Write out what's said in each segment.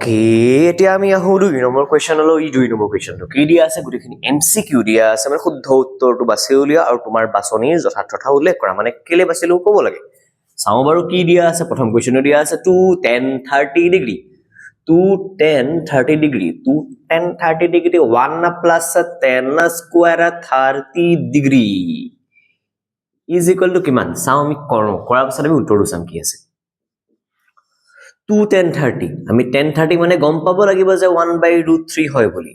okay এতিয়া আমি আহো 2 নম্বৰ কোৱেশ্চনলৈ 2 নম্বৰ কোৱেশ্চনটো কি দিয়া আছে গুটেখিনি এমসিকিউ দিয়া আছে মানে শুদ্ধ উত্তৰটো বাছি উলিয়া আৰু তোমাৰ বাছনিৰ যথাৰ্থতা উল্লেখ কৰা মানে কেলে বাছিলো ক'ব লাগে চাও বাৰু কি দিয়া আছে প্ৰথম কোৱেশ্চনটো দিয়া আছে 2 10 30 degree 2 10 30 degree 2 10 30 degree 1 plus 10 square 30 degree is equal to কিমান চাও আমি কৰাৰ পাছত আমি উত্তৰটো চাম কি আছে 2 10 30 আমি 10 30 মানে গম পাব লাগিব যে 1/√3 হয় বুলি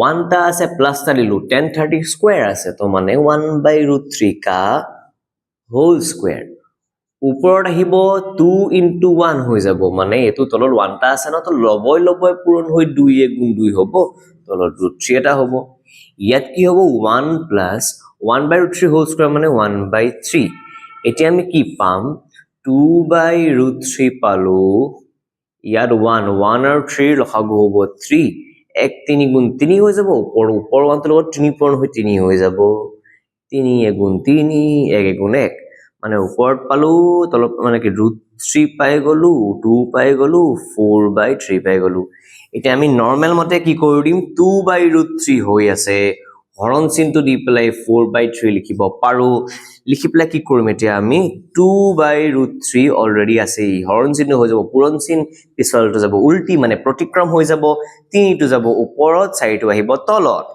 1 টা আছে প্লাস টা দিলু 10 30 স্কয়ার আছে তো মানে 1/√3 কা হোল স্কয়ার উপৰত আহিব 2 into 1 হৈ যাব মানে এটো তলৰ 1 টা আছে না তো লবই পূৰণ হৈ 2 এ গুণ 2 হ'ব তলৰ √3 এটা হ'ব ইয়াত কি হ'ব 1 plus 1/√3 হোল স্কয়ার মানে 1/3 এতিয়া আমি কি পাম 2/√3 পালো ইয়াত 1 1 আৰু 3 লখাগু হ'ব 3 1 3 গুণ 3 হৈ যাব উপৰ 1 ৰ লগত 3 পূৰণ হৈ 3 হৈ যাব 3 গুণ 3 1 গুণ 1 মানে উপৰত পালো তলত মানে কি √3 পাই গলো 2 পাই গলো 4/3 পাই গলো এতিয়া আমি নরমাল মতে কি কৰি দিম 2/√3 হৈ আছে হৰণ চিনটো দি পেলাই 4/3 লিখিব পাৰো লিখি পেলাই কি কৰিম এতিয়া আমি 2/√3 অলৰেডি আছে হৰণ চিন হৈ যাব পূৰণ চিন পিছলটো যাব উল্টি মানে প্ৰতিক্ৰম হৈ যাব 3 টো যাব ওপৰত 4 টো আহিব তলত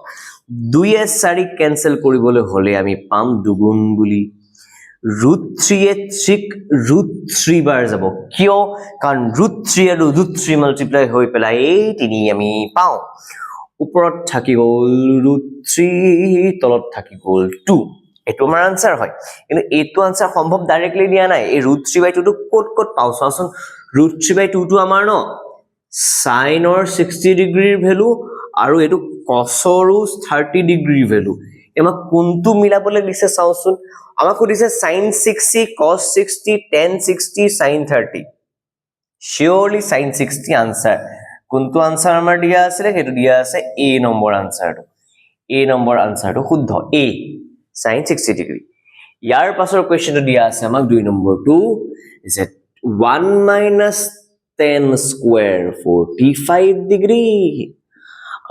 2 এ 4 কেনসেল কৰিবলৈ হলে আমি পাম দুগুণ বুলি √3 এ 3 বাৰ যাব কিয় কাৰণ √3 আৰু √3 মাল্টিপ্লাই হৈ পেলাই এই 3 আমি পাও উপৰত থাকি গল √3 তলত থাকি গল 2 এটো আমাৰ আনসাৰ হয় কিন্তু এটো আনসাৰ সম্ভৱ ডাইৰেক্টলি দিয়া নাই এই √3/2 টো কত পাও চাওচোন √3/2 টো আমাৰ ন sin or 60 ডিগ্ৰীৰ ভ্যালু আৰু এটো cos or 30 ডিগ্ৰীৰ ভ্যালু এমা কোনটো মিলাবলৈ দিছে চাওচোন আমাক কৈছে sin 60 cos 60 tan 60 sin 30 surely sin 60 answer কোনটো আনসাৰ আমাৰ দিয়া আছে হেতু দিয়া আছে a নম্বৰ আনসাৰটো শুদ্ধ a sin 60 ডিগ্ৰী ইয়াৰ পাছৰ কোৱেশ্চনটো দিয়া আছে আমাক 2 নম্বৰটো is it 1 minus 10 square 45 degree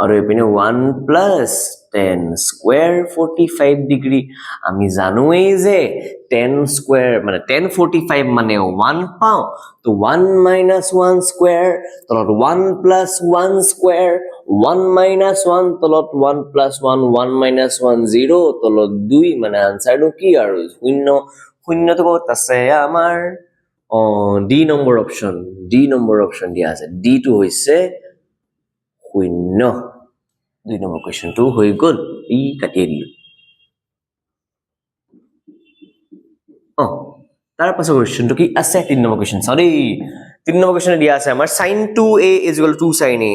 আৰু এপিনে 1 plus 10 square 45 ডিগ্ৰী আমি জানোই যে 10 square মানে 10 45 মানে 1 পাও তো 1 minus 1 square তলত 1 plus 1 square 1 minus 1 তলত 1 plus 1 1 minus 1 0 তলত 2 মানে আনসাৰটো কি আৰু শূন্য শূন্যটো কত আছে আমাৰ ডি নম্বৰ অপচন দিয়া আছে ডি টো হৈছে শূন্য 2 নম্বৰ কোৱেশ্চনটো হৈ গল ই কাটি দিলো তাৰ পাছৰ কোৱেশ্চনটো কি আছে 3 নম্বৰ কোৱেশ্চন সৰি 3 নম্বৰ কোৱেশ্চন দিয়া আছে আমাৰ sin 2a = 2 sin a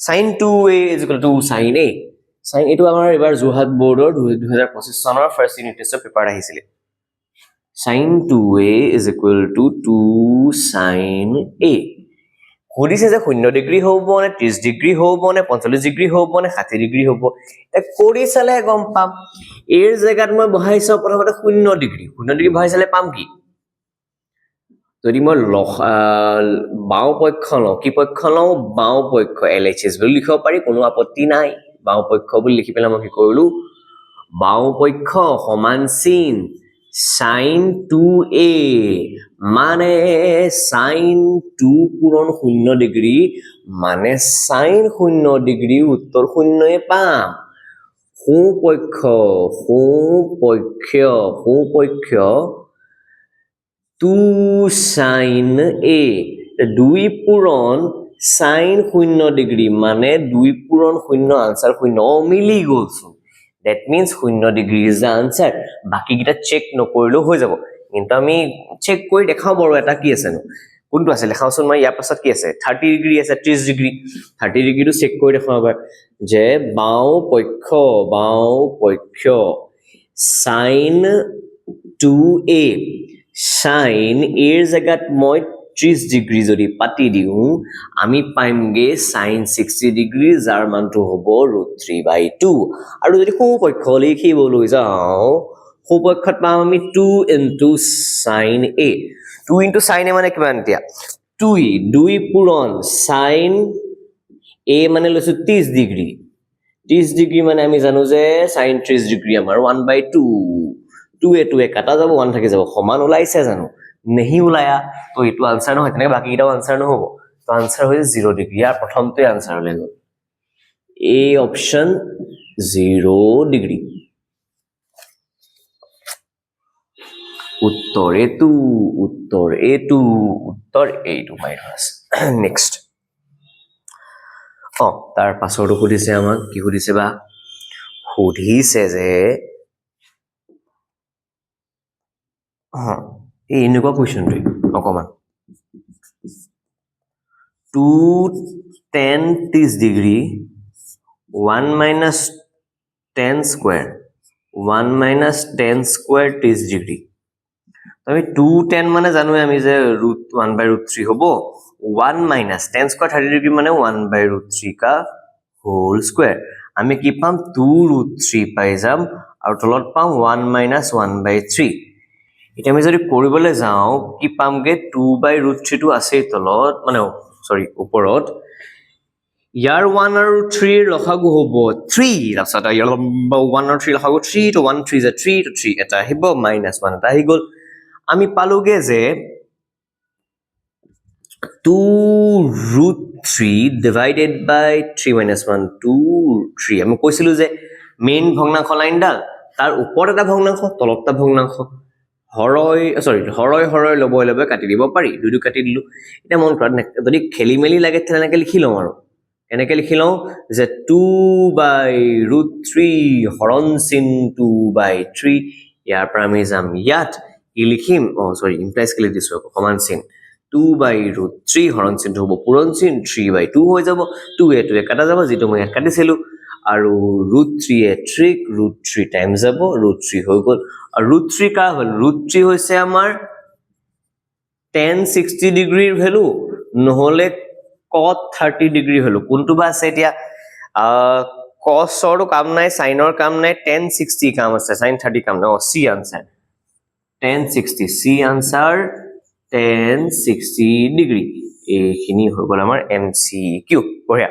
sin 2a = 2 sin a sin এটো আমাৰ এবাৰ জোহাট বৰ্ডৰ 2025 চনৰ ফাৰ্স্ট ইউনিট টেষ্টৰ পেপাৰ আহিছিল sin 2a = 2 sin a হৰিছে যে 0 ডিগ্ৰী হ'ব নে 30 ডিগ্ৰী হ'ব নে 45 ডিগ্ৰী হ'ব নে 60 ডিগ্ৰী হ'ব এ কৰি চালে গম পাম এৰ জায়গাত মই বহাইছো প্ৰথমতে 0 ডিগ্ৰী বহাই চালে পাম কি যদি মই বাও পক্ষ লও কি পক্ষ লও বাও পক্ষ LHS বুলি লিখিব পাৰি কোনো আপত্তি নাই বাও পক্ষ বুলি লিখি পেলাই মই কি কৰিলো বাও পক্ষ সমান চিন sin 2a মানে sin 2 পূৰণ 0 ডিগ্ৰী মানে sin 0 ডিগ্ৰী উত্তৰ 0 এ পাম সোপক্ষ 2 sin a 2 পূৰণ sin 0 ডিগ্ৰী মানে 2 পূৰণ 0 আনসাৰ 0 মিলি গলছো that means 0 degree is the answer বাকি কিটা চেক নকৰিলেও হৈ যাব কিন্তু আমি চেক কৰি দেখাও বড় এটা কি আছে কোনটো আছে লেখাওচোন মই ইয়াৰ পাছত কি আছে 30 ডিগ্ৰী আছে 30 ডিগ্ৰী 30 ডিগ্ৰীটো চেক কৰি দেখাও এবাৰ যে বাও পক্ষ sin 2a sin এৰ জায়গাত মই 30 ডিগ্ৰী যদি পাতি দিও আমি পাইমগে sin 60 ডিগ্ৰী যাৰ মানটো হ'ব √3/2 আৰু যদি সোপক্ষ লিখিবলৈ যাও সোপক্ষত পাম আমি 2 into sin a 2 into sin a মানে কিমান দিয়া 2 পূৰণ sin a মানে লৈছো 30 ডিগ্ৰী 30 ডিগ্ৰী মানে আমি জানো যে sin 30 ডিগ্ৰী আমাৰ 1/2 2 এ 2 এ কাটা যাব 1 থাকি যাব সমান ওলাইছে জানো নেহি ওলায়া তো এটো আনসাৰ নহয় তেনেকে বাকি এটা আনসাৰ নহব তো আনসাৰ হৈ 0 ডিগ্ৰী ইয়াৰ প্ৰথমতে আনসাৰ ওলাই গল এ অপচন 0 ডিগ্ৰী উত্তৰ এটু মাই ভাস নেক্সট তাৰ পাছৰটো সুধিছে আমাক কি সুধিছে বা সুধিছে যে এই এনেকুৱা কোৱেশ্চনটো অকমান 2 tan 30 degree 1 minus tan square 1 minus tan square 30 degree আমি 2 tan মানে জানো আমি যে √1/√3 হ'ব 1 minus tan square 30 ডিগ্ৰী মানে 1/√3 का whole square আমি কি পাম 2√3 পাই যাম আৰু তলত পাম 1 minus 1/3 এটা আমি যদি কৰিবলে যাও কি পামগে 2/√3 টো আছে তলত মানে সৰি ওপৰত ইয়াৰ 1 আৰু 3 ৰ লসাগু হ'ব 3 ৰাস্তাটা ইয়াৰ 1 আৰু 3 লসাগু 3 to 1 3 is 3 to 3 এটা আহিব -1 এটা আহি গল আমি পালোগে যে 2√3 divided by 3 minus 1 2 3 আমি কৈছিলো যে মেইন ভগ্নাংশ লাইনডাল তাৰ ওপৰত এটা ভগ্নাংশ তলত এটা ভগ্নাংশ হৰয় লবই কাটি দিব পাৰি দুইটো কাটি দিলো এটা মন কৰা যদি খেলি মেলি লাগে তেনেকে লিখি লওঁ আৰু এনেকে লিখি লওঁ যে 2/√3 হৰণ চিন 2/3 ইয়াৰ পৰা আমি যাম ইয়াত কি লিখিম ইমপ্লাইজ কে লিখি দিছো সমান চিন 2/√3 হৰণ চিনটো হ'ব পূৰণ চিন 3/2 হৈ যাব 2 এ 2 এ কাটা যাব যেটো মই কাটিছিলো আৰু √3 এ ট্ৰিক √3 টাইম যাব √3 হৈ গল আৰু √3 কা হল √3 হৈছে আমাৰ tan 60 ডিগ্ৰীৰ ভ্যালু নহলে cot 30 ডিগ্ৰী হলো কোনটো বা আছে এতিয়া cos ৰ কাম নাই sin ৰ কাম নাই tan 60 কাম আছে sin 30 কাম নাই সি আনসাৰ tan 60 সি আনসাৰ tan 60 ডিগ্ৰী এইখিনি হৈ গল আমাৰ MCQ বঢ়িয়া